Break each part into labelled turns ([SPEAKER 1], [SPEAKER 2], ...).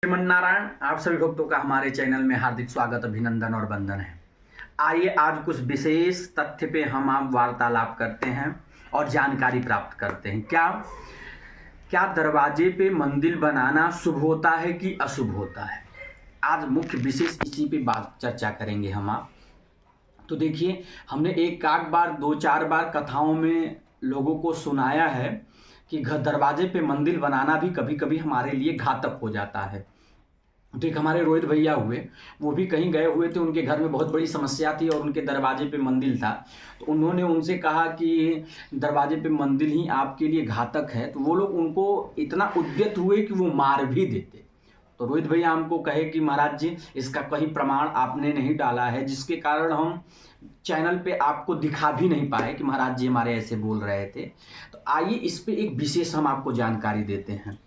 [SPEAKER 1] श्रीमन नारायण, आप सभी भक्तों का हमारे चैनल में हार्दिक स्वागत, अभिनंदन और वंदन है। आइए आज कुछ विशेष तथ्य पे हम आप वार्तालाप करते हैं और जानकारी प्राप्त करते हैं। क्या क्या दरवाजे पे मंदिर बनाना शुभ होता है कि अशुभ होता है? आज मुख्य विशेष इसी पे बात चर्चा करेंगे हम आप। तो देखिए, हमने एक आध बार दो चार बार कथाओं में लोगों को सुनाया है कि घर दरवाजे पे मंदिर बनाना भी कभी कभी हमारे लिए घातक हो जाता है। तो एक हमारे रोहित भैया हुए, वो भी कहीं गए हुए थे, उनके घर में बहुत बड़ी समस्या थी और उनके दरवाजे पे मंदिर था। तो उन्होंने उनसे कहा कि दरवाजे पे मंदिर ही आपके लिए घातक है। तो वो लोग उनको इतना उद्यत हुए कि वो मार भी देते। तो रोहित भैया हमको कहे कि महाराज जी, इसका कहीं प्रमाण आपने नहीं डाला है, जिसके कारण हम चैनल पे आपको दिखा भी नहीं पाए कि महाराज जी हमारे ऐसे बोल रहे थे। तो आइए इस पे एक विशेष हम आपको जानकारी देते हैं।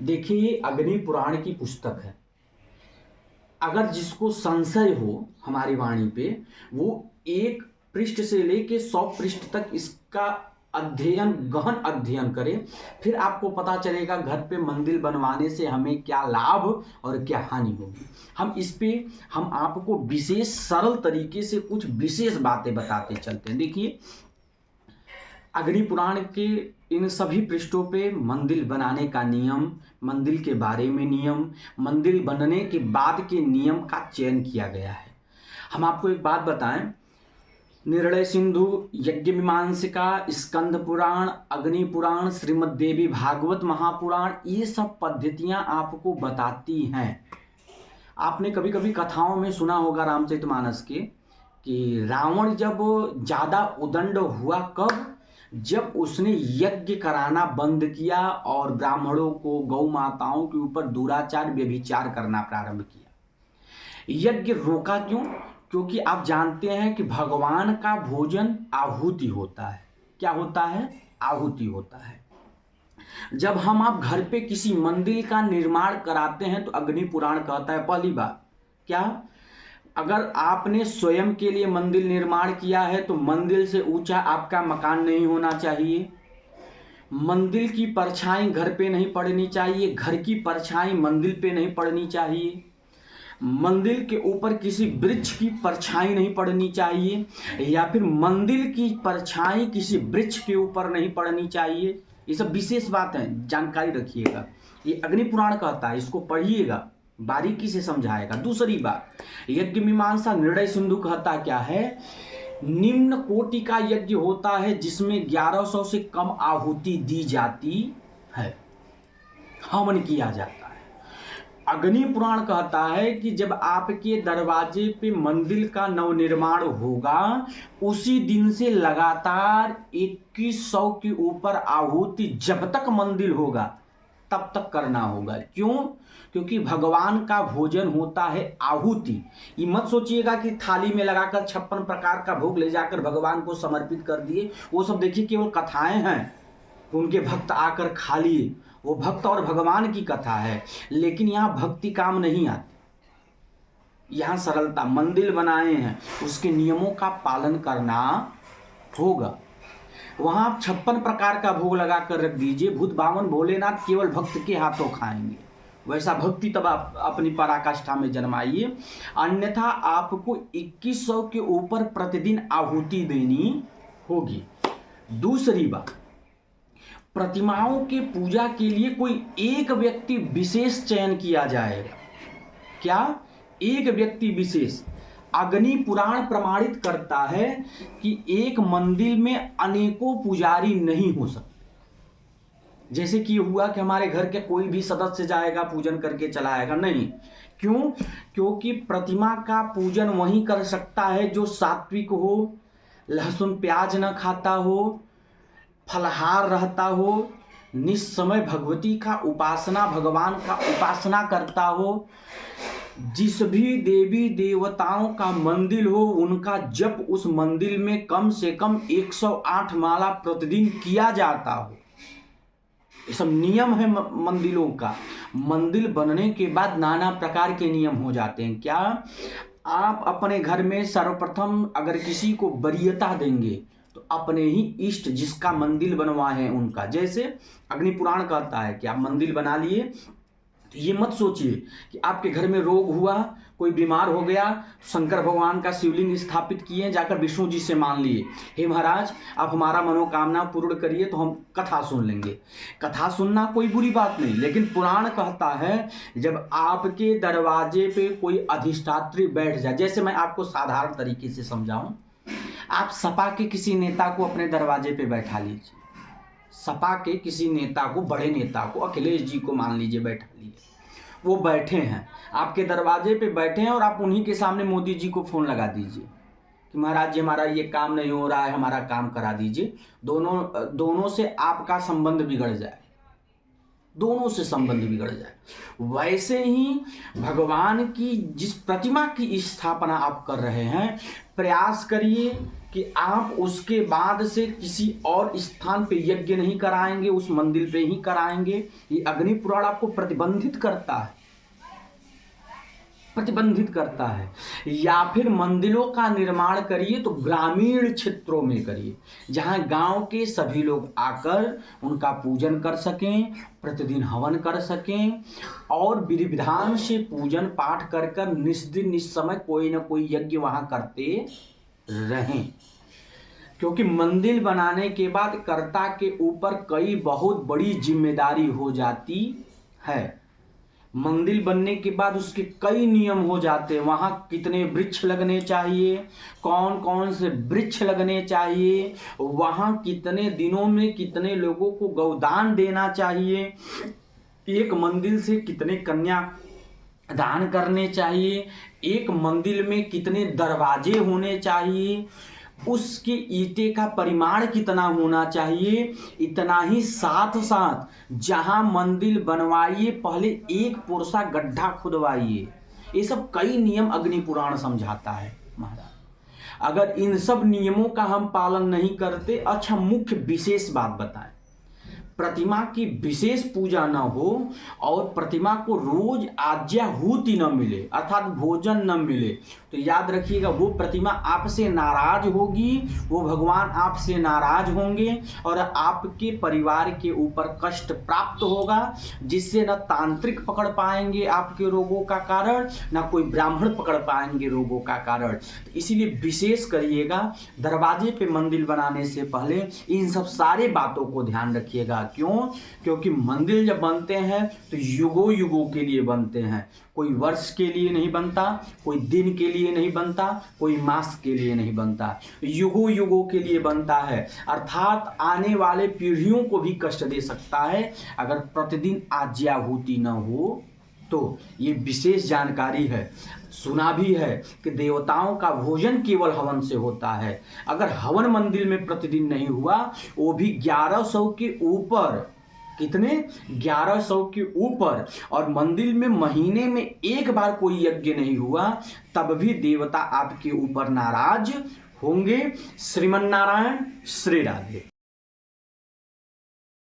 [SPEAKER 1] देखिए, ये अग्नि पुराण की पुस्तक है। अगर जिसको संशय हो हमारी वाणी पे, वो 1 पृष्ठ से लेके 100 पृष्ठ तक इसका अध्ययन, गहन अध्ययन करे, फिर आपको पता चलेगा घर पे मंदिर बनवाने से हमें क्या लाभ और क्या हानि होगी। हम आपको विशेष सरल तरीके से कुछ विशेष बातें बताते चलते हैं। देखिए, अग्नि पुराण के इन सभी पृष्ठों पे मंदिर बनाने का नियम, मंदिर के बारे में नियम, मंदिर बनने के बाद के नियम का चयन किया गया है। हम आपको एक बात बताएं, निर्णय सिंधु, यज्ञ मीमांसिका, स्कंद पुराण, अग्नि पुराण, श्रीमद् देवी भागवत महापुराण, ये सब पद्धतियां आपको बताती हैं। आपने कभी कभी कथाओं में सुना होगा रामचरितमानस के कि रावण जब ज्यादा उदंड हुआ, कब? जब उसने यज्ञ कराना बंद किया और ब्राह्मणों को, गौ माताओं के ऊपर दुराचार, व्यभिचार करना प्रारंभ किया। यज्ञ रोका क्यों? क्योंकि आप जानते हैं कि भगवान का भोजन आहुति होता है। क्या होता है? आहुति होता है। जब हम आप घर पे किसी मंदिर का निर्माण कराते हैं तो अग्नि पुराण कहता है, पहली बात क्या, अगर आपने स्वयं के लिए मंदिर निर्माण किया है तो मंदिर से ऊंचा आपका मकान नहीं होना चाहिए। मंदिर की परछाई घर पे नहीं पड़नी चाहिए, घर की परछाई मंदिर पे नहीं पड़नी चाहिए। मंदिर के ऊपर किसी वृक्ष की परछाई नहीं पड़नी चाहिए, या फिर मंदिर की परछाई किसी वृक्ष के ऊपर नहीं पड़नी चाहिए। ये सब विशेष बात है, जानकारी रखिएगा। ये अग्नि पुराण कहता है, इसको पढ़िएगा, बारीकी से समझाएगा। दूसरी बात, यज्ञ मीमांसा निर्णय सिंधु कहता क्या है, निम्न कोटि का यज्ञ होता है जिसमें 1100 से कम आहुति दी जाती है, हवन किया जाता है। अग्नि पुराण कहता है कि जब आपके दरवाजे पे मंदिर का नवनिर्माण होगा, उसी दिन से लगातार 2100 के ऊपर आहुति जब तक मंदिर होगा तब तक करना होगा। क्यों? क्योंकि भगवान का भोजन होता है आहुति। ये मत सोचिएगा कि थाली में लगाकर 56 प्रकार का भोग ले जाकर भगवान को समर्पित कर दिए। वो सब देखिए केवल कथाएं हैं, उनके भक्त आकर खा लिए, वो भक्त और भगवान की कथा है। लेकिन यहाँ भक्ति काम नहीं आती, यहाँ सरलता। मंदिर बनाए हैं, उसके नियमों का पालन करना होगा। वहां आप 56 प्रकार का भोग लगा कर रख दीजिए, भूत बामन भोलेनाथ केवल भक्त के हाथों खाएंगे। वैसा भक्ति तब आप अपनी पराकाष्ठा में जन्माइए, अन्यथा आपको 2100 के ऊपर प्रतिदिन आहुति देनी होगी। दूसरी बात, प्रतिमाओं के पूजा के लिए कोई एक व्यक्ति विशेष चयन किया जाएगा। क्या? एक व्यक्ति विशेष। अग्नि पुराण प्रमाणित करता है कि एक मंदिर में अनेकों पुजारी नहीं हो सकते। जैसे कि हुआ कि हमारे घर के कोई भी सदस्य जाएगा पूजन करके चला आएगा, नहीं। क्यों? क्योंकि प्रतिमा का पूजन वही कर सकता है जो सात्विक हो, लहसुन प्याज न खाता हो, फलहार रहता हो, निस्समय भगवती का उपासना, भगवान का उपासना करता हो। जिस भी देवी देवताओं का मंदिर हो, उनका जप उस मंदिर में कम से कम 108 माला प्रतिदिन किया जाता हो। ये सब नियम है मंदिरों का। मंदिर बनने के बाद नाना प्रकार के नियम हो जाते हैं। क्या? आप अपने घर में सर्वप्रथम अगर किसी को वरीयता देंगे तो अपने ही इष्ट जिसका मंदिर बनवाए हैं उनका, जैसे अग्नि पुराण कहता है कि आप मंदिर बना लिए, ये मत सोचिए कि आपके घर में रोग हुआ, कोई बीमार हो गया, शंकर भगवान का शिवलिंग स्थापित किए, जाकर विष्णु जी से मान लिए, हे महाराज आप हमारा मनोकामना पूर्ण करिए तो हम कथा सुन लेंगे। कथा सुनना कोई बुरी बात नहीं, लेकिन पुराण कहता है जब आपके दरवाजे पे कोई अधिष्ठात्री बैठ जाए, जैसे मैं आपको साधारण तरीके से समझाऊं, आप सपा के किसी नेता को अपने दरवाजे पे बैठा लीजिए, सपा के किसी नेता को, बड़े नेता को, अखिलेश जी को मान लीजिए बैठा लीजिए, वो बैठे हैं आपके दरवाजे पे बैठे हैं और आप उन्हीं के सामने मोदी जी को फ़ोन लगा दीजिए कि महाराज जी हमारा ये काम नहीं हो रहा है, हमारा काम करा दीजिए। दोनों से आपका संबंध बिगड़ जाए, दोनों से संबंध बिगड़ जाए। वैसे ही भगवान की जिस प्रतिमा की स्थापना आप कर रहे हैं, प्रयास करिए कि आप उसके बाद से किसी और स्थान पे यज्ञ नहीं कराएंगे, उस मंदिर पे ही कराएंगे। ये अग्नि पुराण आपको प्रतिबंधित करता है, प्रतिबंधित करता है। या फिर मंदिरों का निर्माण करिए तो ग्रामीण क्षेत्रों में करिए, जहां गांव के सभी लोग आकर उनका पूजन कर सकें, प्रतिदिन हवन कर सकें और विधि विधान से पूजन पाठ कर कर निस्दिन निस्समय कोई ना कोई यज्ञ वहां करते रहें। क्योंकि मंदिर बनाने के बाद कर्ता के ऊपर कई बहुत बड़ी जिम्मेदारी हो जाती है। मंदिर बनने के बाद उसके कई नियम हो जाते हैं, वहाँ कितने वृक्ष लगने चाहिए, कौन कौन से वृक्ष लगने चाहिए, वहाँ कितने दिनों में कितने लोगों को गौदान देना चाहिए, एक मंदिर से कितने कन्या दान करने चाहिए, एक मंदिर में कितने दरवाजे होने चाहिए, उसके ईंटे का परिमाण कितना होना चाहिए। इतना ही साथ साथ जहां मंदिर बनवाइए पहले एक पुरसा गड्ढा खुदवाइए। ये सब कई नियम अग्नि पुराण समझाता है महाराज। अगर इन सब नियमों का हम पालन नहीं करते, अच्छा मुख्य विशेष बात बताएं, प्रतिमा की विशेष पूजा न हो और प्रतिमा को रोज आज्याहुति न मिले अर्थात भोजन न मिले, तो याद रखिएगा वो प्रतिमा आपसे नाराज होगी, वो भगवान आपसे नाराज होंगे और आपके परिवार के ऊपर कष्ट प्राप्त होगा, जिससे न तांत्रिक पकड़ पाएंगे आपके रोगों का कारण, न कोई ब्राह्मण पकड़ पाएंगे रोगों का कारण। तो इसीलिए विशेष करिएगा, दरवाजे पे मंदिर बनाने से पहले इन सब सारे बातों को ध्यान रखिएगा। क्यों? क्योंकि मंदिर जब बनते हैं तो युगों युगों के लिए बनते हैं, कोई वर्ष के लिए नहीं बनता, कोई दिन के लिए नहीं बनता, कोई मास के लिए नहीं बनता, युगों युगों के लिए बनता है। अर्थात आने वाले पीढ़ियों को भी कष्ट दे सकता है अगर प्रतिदिन आज्याहुति न हो तो। ये विशेष जानकारी है। सुना भी है कि देवताओं का भोजन केवल हवन से होता है। अगर हवन मंदिर में प्रतिदिन नहीं हुआ, वो भी 1100 के ऊपर, कितने 1100 के ऊपर, और मंदिर में महीने में एक बार कोई यज्ञ नहीं हुआ, तब भी देवता आपके ऊपर नाराज होंगे। श्रीमन नारायण, श्री राधे।